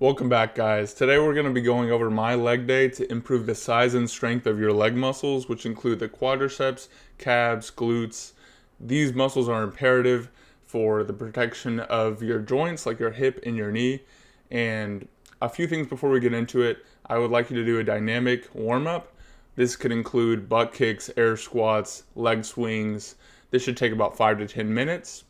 Welcome back, guys. Today we're going to be going over my leg day to improve the size and strength of your leg muscles, which include the quadriceps, calves, glutes. These muscles are imperative for the protection of your joints, like your hip and your knee. And a few things before we get into it, I would like you to do a dynamic warm-up. This could include butt kicks, air squats, leg swings. This should take about 5 to 10 minutes.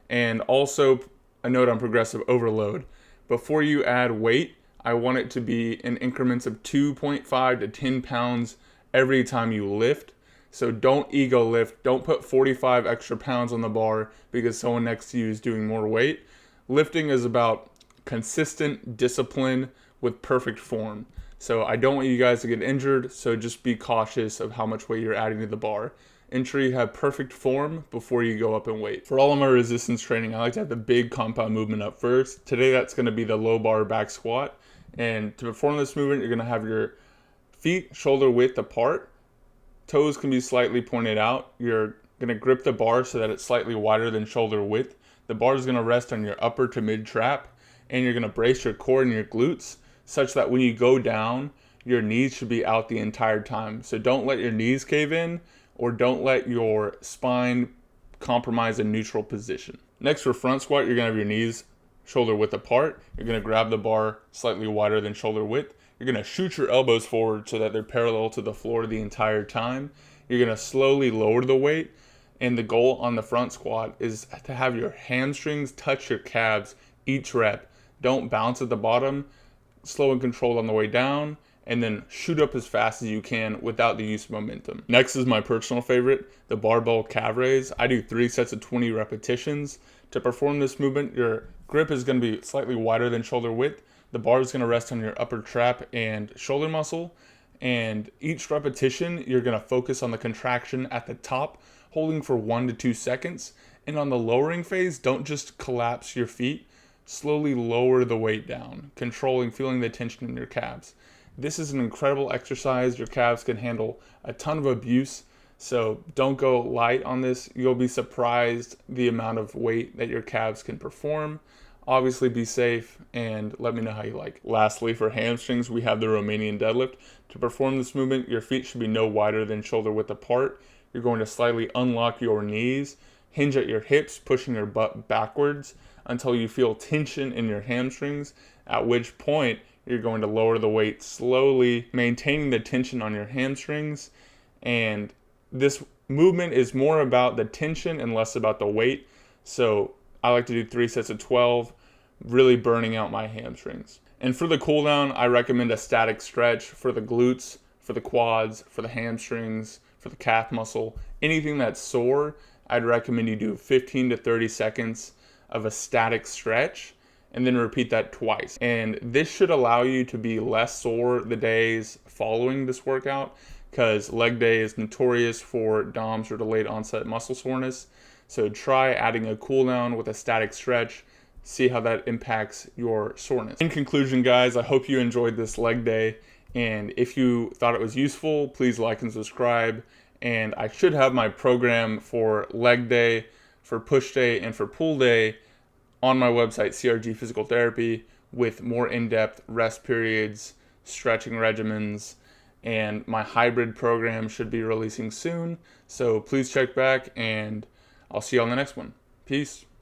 And also a note on progressive overload. Before you add weight, I want it to be in increments of 2.5 to 10 pounds every time you lift. So don't ego lift. Don't put 45 extra pounds on the bar because someone next to you is doing more weight. Lifting is about consistent discipline with perfect form. So I don't want you guys to get injured, so just be cautious of how much weight you're adding to the bar. Ensure you have perfect form before you go up in weight. For all of my resistance training, I like to have the big compound movement up first. Today that's going to be the low bar back squat. And to perform this movement, you're going to have your feet shoulder width apart. Toes can be slightly pointed out. You're going to grip the bar so that it's slightly wider than shoulder width. The bar is going to rest on your upper to mid trap, and you're going to brace your core and your glutes such that when you go down, your knees should be out the entire time. So don't let your knees cave in, or don't let your spine compromise a neutral position. Next, for front squat, you're gonna have your knees shoulder width apart. You're gonna grab the bar slightly wider than shoulder width. You're gonna shoot your elbows forward so that they're parallel to the floor the entire time. You're gonna slowly lower the weight, and the goal on the front squat is to have your hamstrings touch your calves each rep. Don't bounce at the bottom, slow and controlled on the way down, and then shoot up as fast as you can without the use of momentum. Next is my personal favorite, the Barbell Cabarets. I do 3 sets of 20 repetitions. To perform this movement, your grip is going to be slightly wider than shoulder width. The bar is going to rest on your upper trap and shoulder muscle. And each repetition, you're going to focus on the contraction at the top, holding for 1 to 2 seconds. And on the lowering phase, don't just collapse your feet. Slowly lower the weight down, feeling the tension in your calves. This is an incredible exercise. Your calves can handle a ton of abuse, so don't go light on this. You'll be surprised the amount of weight that your calves can perform. Obviously be safe, and let me know how you like it. Lastly, for hamstrings, we have the Romanian Deadlift. To perform this movement, your feet should be no wider than shoulder width apart. You're going to slightly unlock your knees, hinge at your hips, pushing your butt backwards until you feel tension in your hamstrings, at which point you're going to lower the weight slowly, maintaining the tension on your hamstrings. And this movement is more about the tension and less about the weight. So I like to do 3 sets of 12, really burning out my hamstrings. And for the cool down, I recommend a static stretch for the glutes, for the quads, for the hamstrings, for the calf muscle. Anything that's sore, I'd recommend you do 15 to 30 seconds of a static stretch, and then repeat that twice. And this should allow you to be less sore the days following this workout, because leg day is notorious for DOMS or delayed onset muscle soreness. So try adding a cool down with a static stretch, see how that impacts your soreness. In conclusion, guys, I hope you enjoyed this leg day, and if you thought it was useful, please like and subscribe. And I should have my program for leg day, for push day, and for pull day on my website, CRG Physical Therapy, with more in-depth rest periods, stretching regimens, and my hybrid program should be releasing soon. So please check back, and I'll see you on the next one. Peace.